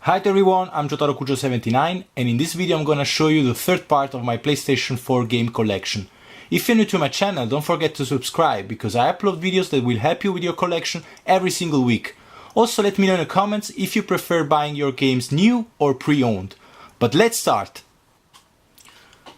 Hi everyone, I'm JotaroKujo79 and in this video I'm gonna show you the third part of my PlayStation 4 game collection. If you're new to my channel, don't forget to subscribe because I upload videos that will help you with your collection every single week. Also let me know in the comments if you prefer buying your games new or pre-owned. But let's start!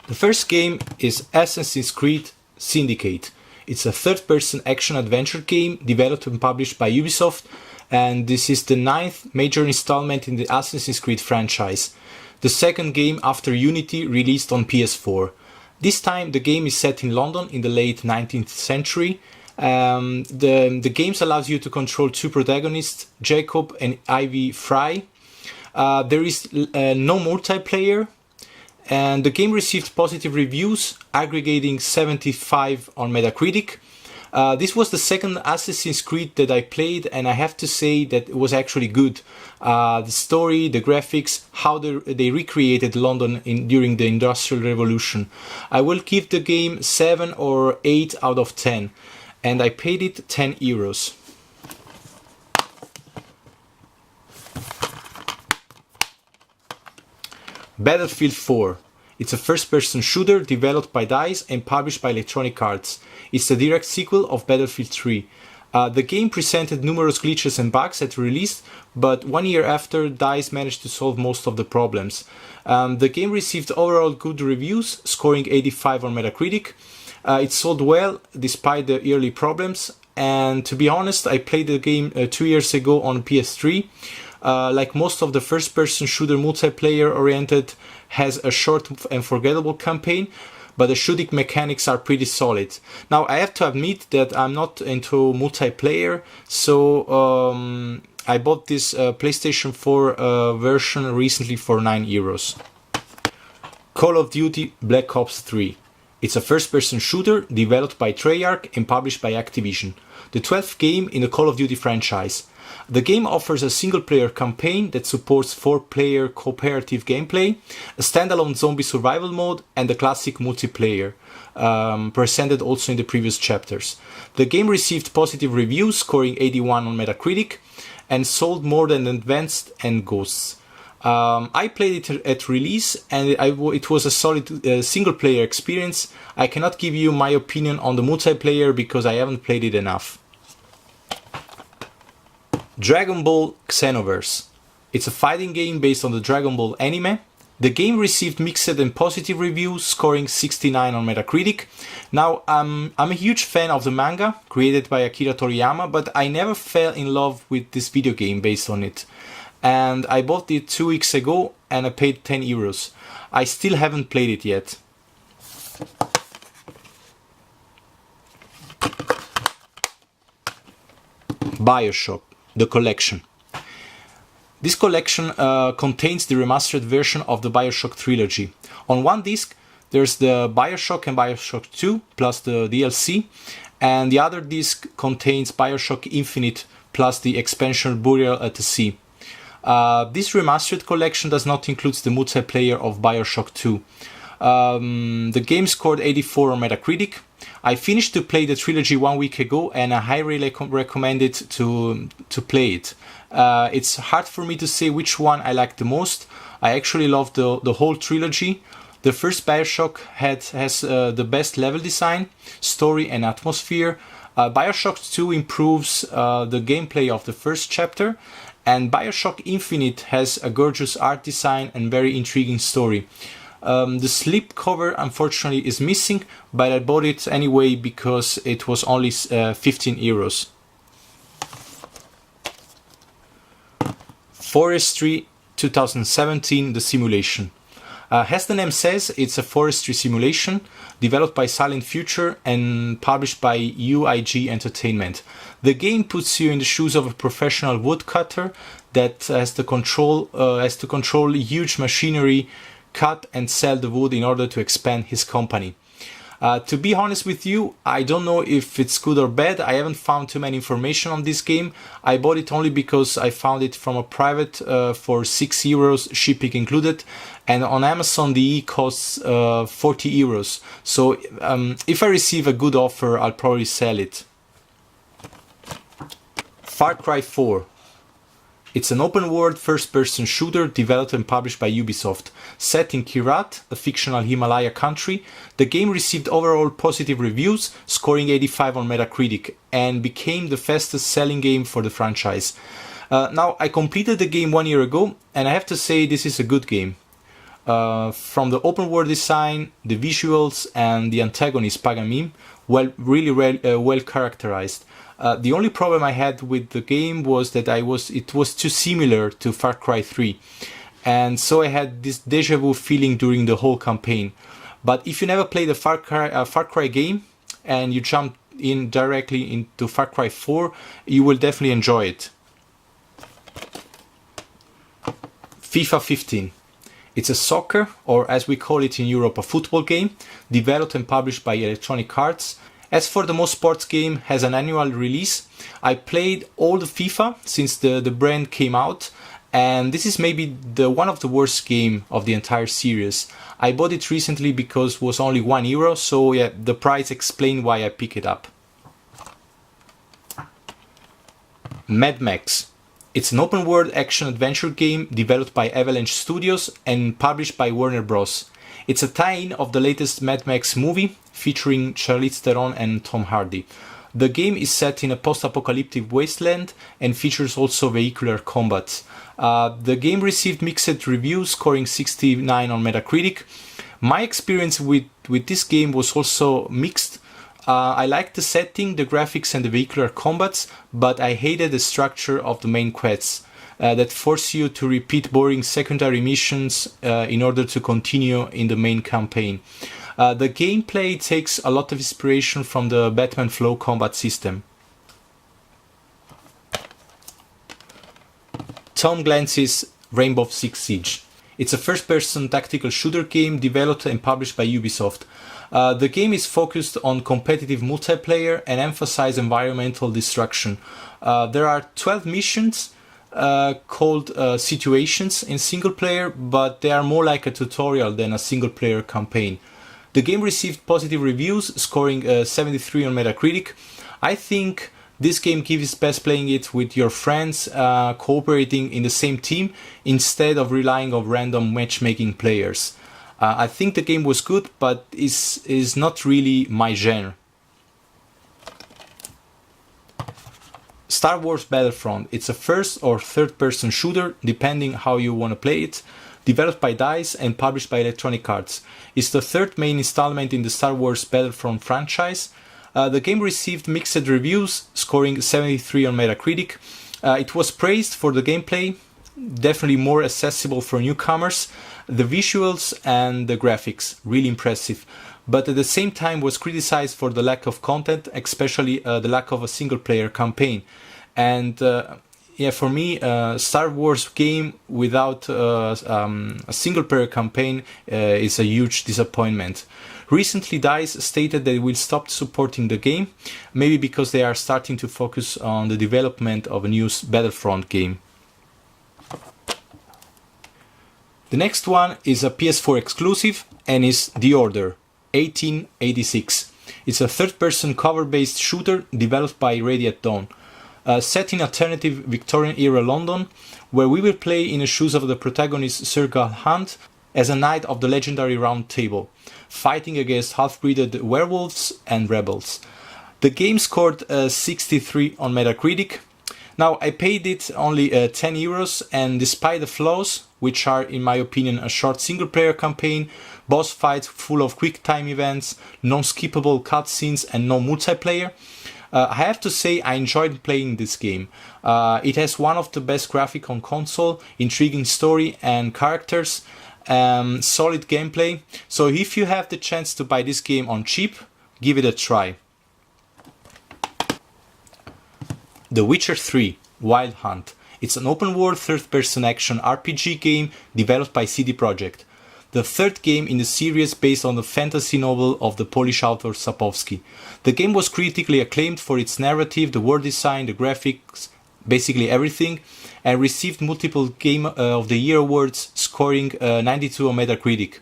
The first game is Assassin's Creed Syndicate. It's a third-person action-adventure game developed and published by Ubisoft, and this is the 9th major installment in the Assassin's Creed franchise. The second game after Unity, released on PS4. This time the game is set in London in the late 19th century. The game allows you to control two protagonists, Jacob and Ivy Fry. There is no multiplayer, and the game received positive reviews, aggregating 75 on Metacritic. This was the second Assassin's Creed that I played, and I have to say that it was actually good. The story, the graphics, how they recreated London during the Industrial Revolution. I will give the game 7 or 8 out of 10, and I paid it 10 euros. Battlefield 4. It's a first-person shooter developed by DICE and published by Electronic Arts. It's the direct sequel of Battlefield 3. The game presented numerous glitches and bugs at release, but 1 year after, DICE managed to solve most of the problems. The game received overall good reviews, scoring 85 on Metacritic. It sold well despite the early problems, and to be honest, I played the game 2 years ago on PS3. Like most of the first-person shooter multiplayer-oriented, has a short and forgettable campaign, but the shooting mechanics are pretty solid. Now, I have to admit that I'm not into multiplayer, so I bought this PlayStation 4 version recently for 9 euros. Call of Duty Black Ops 3. It's a first-person shooter developed by Treyarch and published by Activision, the 12th game in the Call of Duty franchise. The game offers a single-player campaign that supports 4-player cooperative gameplay, a standalone zombie survival mode, and the classic multiplayer, presented also in the previous chapters. The game received positive reviews, scoring 81 on Metacritic, and sold more than Advanced and Ghosts. I played it at release, and it was a solid single-player experience. I cannot give you my opinion on the multiplayer because I haven't played it enough. Dragon Ball Xenoverse. It's a fighting game based on the Dragon Ball anime. The game received mixed and positive reviews, scoring 69 on Metacritic. Now, I'm a huge fan of the manga, created by Akira Toriyama, but I never fell in love with this video game based on it. And I bought it 2 weeks ago, and I paid 10 euros. I still haven't played it yet. Bioshock, the collection. This collection contains the remastered version of the Bioshock Trilogy. On one disc there's the Bioshock and Bioshock 2 plus the DLC, and the other disc contains Bioshock Infinite plus the expansion Burial at the Sea. This remastered collection does not include the multiplayer of Bioshock 2. The game scored 84 on Metacritic. I finished to play the trilogy 1 week ago, and I highly recommend it to play it. It's hard for me to say which one I like the most. I actually love the whole trilogy. The first Bioshock has the best level design, story and atmosphere. Bioshock 2 improves the gameplay of the first chapter, and Bioshock Infinite has a gorgeous art design and very intriguing story. The slipcover unfortunately is missing, but I bought it anyway because it was only 15 euros. Forestry 2017, the simulation. As the name says, it's a forestry simulation developed by Silent Future and published by UIG Entertainment. The game puts you in the shoes of a professional woodcutter that has to control huge machinery, cut and sell the wood in order to expand his company. To be honest with you, I don't know if it's good or bad. I haven't found too many information on this game. I bought it only because I found it from a private for 6 euros, shipping included, and on Amazon the costs 40 euros. So if I receive a good offer, I'll probably sell it. Far Cry 4. It's an open-world first-person shooter developed and published by Ubisoft. Set in Kirat, a fictional Himalaya country, the game received overall positive reviews, scoring 85 on Metacritic, and became the fastest-selling game for the franchise. Now, I completed the game 1 year ago, and I have to say this is a good game. From the open-world design, the visuals, and the antagonist Pagamim, really well characterized. The only problem I had with the game was that it was too similar to Far Cry 3, and so I had this deja vu feeling during the whole campaign. But if you never played a Far Cry game and you jump in directly into Far Cry 4, you will definitely enjoy it. FIFA 15. It's a soccer, or as we call it in Europe, a football game, developed and published by Electronic Arts. As for the most sports game has an annual release, I played all the FIFA since the brand came out, and this is maybe one of the worst game of the entire series. I bought it recently because it was only €1, so yeah, the price explained why I picked it up. Mad Max. It's an open-world action-adventure game developed by Avalanche Studios and published by Warner Bros. It's a tie-in of the latest Mad Max movie, featuring Charlize Theron and Tom Hardy. The game is set in a post-apocalyptic wasteland and features also vehicular combat. The game received mixed reviews, scoring 69 on Metacritic. My experience with this game was also mixed. I liked the setting, the graphics and the vehicular combats, but I hated the structure of the main quests that force you to repeat boring secondary missions in order to continue in the main campaign. The gameplay takes a lot of inspiration from the Batman Flow combat system. Tom Clancy's Rainbow Six Siege. It's a first-person tactical shooter game developed and published by Ubisoft. The game is focused on competitive multiplayer and emphasizes environmental destruction. There are 12 missions called situations in single player, but they are more like a tutorial than a single player campaign. The game received positive reviews, scoring 73 on Metacritic. I think this game gives best playing it with your friends, cooperating in the same team instead of relying on random matchmaking players. I think the game was good, but is not really my genre. Star Wars Battlefront. It's a first or third person shooter, depending how you want to play it, developed by DICE and published by Electronic Arts. It's the third main installment in the Star Wars Battlefront franchise. The game received mixed reviews, scoring 73 on Metacritic. It was praised for the gameplay, definitely more accessible for newcomers, the visuals and the graphics, really impressive, but at the same time was criticized for the lack of content, especially the lack of a single player campaign. And yeah, for me, Star Wars game without a single player campaign is a huge disappointment. Recently, DICE stated they will stop supporting the game, maybe because they are starting to focus on the development of a new Battlefront game. The next one is a PS4 exclusive and is The Order 1886. It's a third-person cover-based shooter developed by Ready at Dawn. Set in alternative Victorian-era London, where we will play in the shoes of the protagonist Sir Gal Hunt as a knight of the legendary Round Table, fighting against half-breeded werewolves and rebels. The game scored 63 on Metacritic. Now, I paid it only €10, and despite the flaws, which are in my opinion a short single-player campaign, boss fights full of quick-time events, non-skippable cutscenes and no multiplayer, I have to say I enjoyed playing this game. It has one of the best graphics on console, intriguing story and characters, solid gameplay. So if you have the chance to buy this game on cheap, give it a try. The Witcher 3 Wild Hunt. It's an open-world third-person action RPG game developed by CD Projekt. The third game in the series based on the fantasy novel of the Polish author Sapkowski. The game was critically acclaimed for its narrative, the world design, the graphics, basically everything, and received multiple Game of the Year awards, scoring 92 on Metacritic.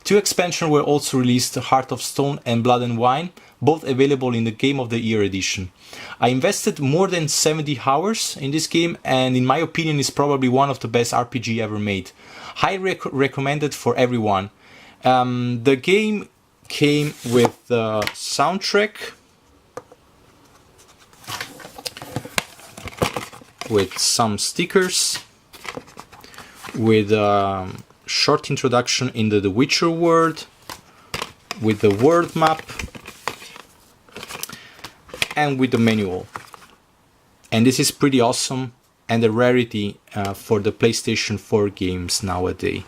Two expansions were also released, Heart of Stone and Blood and Wine, both available in the Game of the Year edition. I invested more than 70 hours in this game, and in my opinion is probably one of the best RPG ever made. Highly recommended for everyone. The game came with the soundtrack, with some stickers, with a short introduction into the Witcher world, with the world map, and with the manual. And this is pretty awesome and a rarity for the PlayStation 4 games nowadays.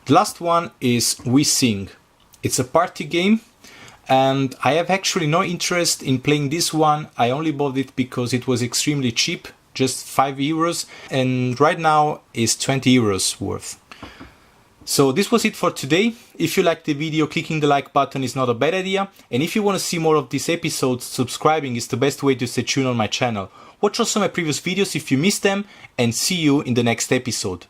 The last one is We Sing. It's a party game, and I have actually no interest in playing this one. I only bought it because it was extremely cheap, just 5 euros, and right now is 20 euros worth. So this was it for today. If you liked the video, clicking the like button is not a bad idea, and if you want to see more of these episodes, subscribing is the best way to stay tuned on my channel. Watch also my previous videos if you missed them, and see you in the next episode.